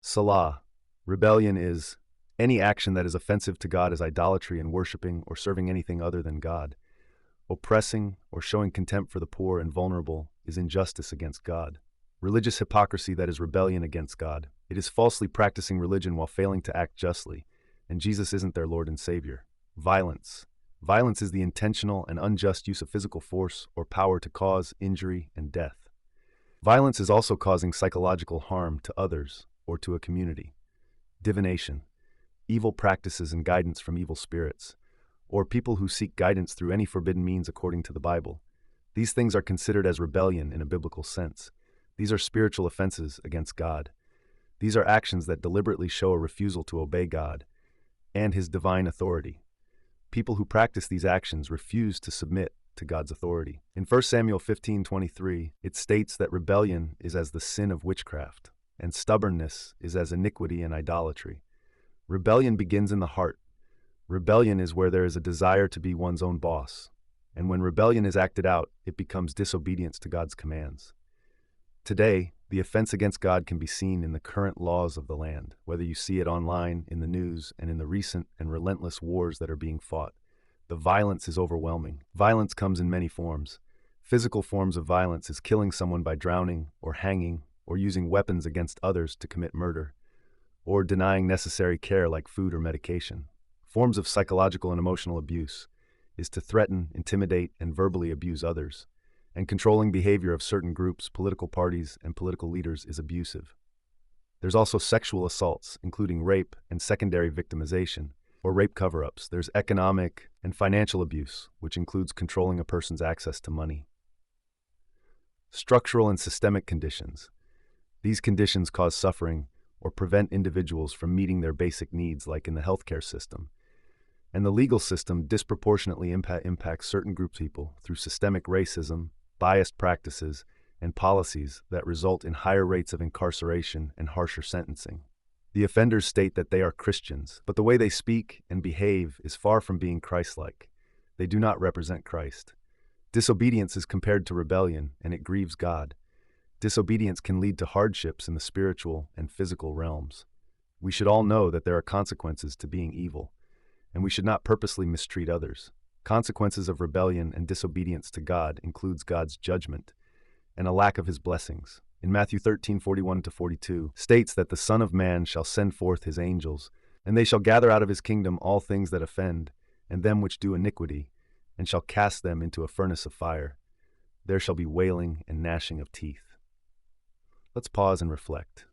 Selah. Rebellion is any action that is offensive to God as idolatry and worshiping or serving anything other than God. Oppressing or showing contempt for the poor and vulnerable is injustice against God. Religious hypocrisy that is rebellion against God. It is falsely practicing religion while failing to act justly, and Jesus isn't their Lord and Savior. Violence. Violence is the intentional and unjust use of physical force or power to cause injury and death. Violence is also causing psychological harm to others or to a community. Divination. Evil practices and guidance from evil spirits, or people who seek guidance through any forbidden means according to the Bible. These things are considered as rebellion in a biblical sense. These are spiritual offenses against God. These are actions that deliberately show a refusal to obey God and His divine authority. People who practice these actions refuse to submit to God's authority. In 1 Samuel 15:23, it states that rebellion is as the sin of witchcraft, and stubbornness is as iniquity and idolatry. Rebellion begins in the heart. Rebellion is where there is a desire to be one's own boss, and when rebellion is acted out, it becomes disobedience to God's commands. Today, the offense against God can be seen in the current laws of the land, whether you see it online, in the news, and in the recent and relentless wars that are being fought. The violence is overwhelming. Violence comes in many forms. Physical forms of violence is killing someone by drowning or hanging or using weapons against others to commit murder, or denying necessary care like food or medication. Forms of psychological and emotional abuse is to threaten, intimidate, and verbally abuse others. And controlling behavior of certain groups, political parties, and political leaders is abusive. There's also sexual assaults, including rape and secondary victimization, or rape cover-ups. There's economic and financial abuse, which includes controlling a person's access to money. Structural and systemic conditions. These conditions cause suffering or prevent individuals from meeting their basic needs, like in the healthcare system. And the legal system disproportionately impacts certain groups of people through systemic racism, biased practices, and policies that result in higher rates of incarceration and harsher sentencing. The offenders state that they are Christians, but the way they speak and behave is far from being Christ-like. They do not represent Christ. Disobedience is compared to rebellion, and it grieves God. Disobedience can lead to hardships in the spiritual and physical realms. We should all know that there are consequences to being evil, and we should not purposely mistreat others. Consequences of rebellion and disobedience to God includes God's judgment and a lack of His blessings. In Matthew 13:41-42 states that the Son of Man shall send forth His angels, and they shall gather out of His kingdom all things that offend, and them which do iniquity, and shall cast them into a furnace of fire. There shall be wailing and gnashing of teeth. Let's pause and reflect.